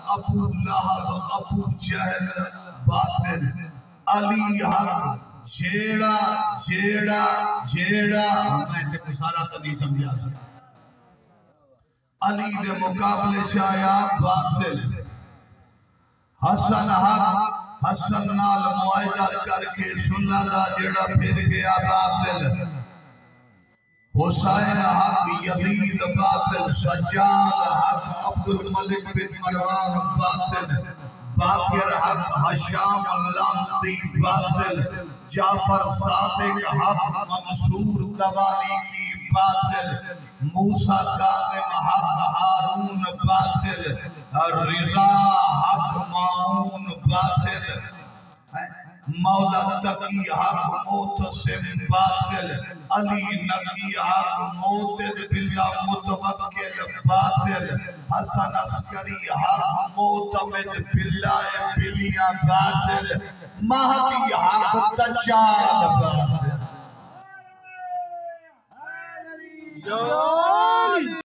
ابو لہب ابو جہل باطل علی حق جیڑا جیڑا جیڑا میں تے کو سارا تو نہیں سمجھا سکتا علی دے مقابلے شایا باطل حسن حق حسن نال معاہدہ کر کے سننا دا جیڑا پھر گیا باطل حسین حق یزید باطل سجاد حق عبد الملک بن مروان باطل باقر حق حشام اللامتی باطل جعفر صادق حق منصور قوالی کی باطل موسیٰ کاظم حق ہارون باطل رضا حق معون باطل مولا تقی حق موتسم باطل علی نقی حق موتد باللہ متوکل باطل حسن عسکری حق موتمد باللہ بلیہ باطل مہدی حق دجال باطل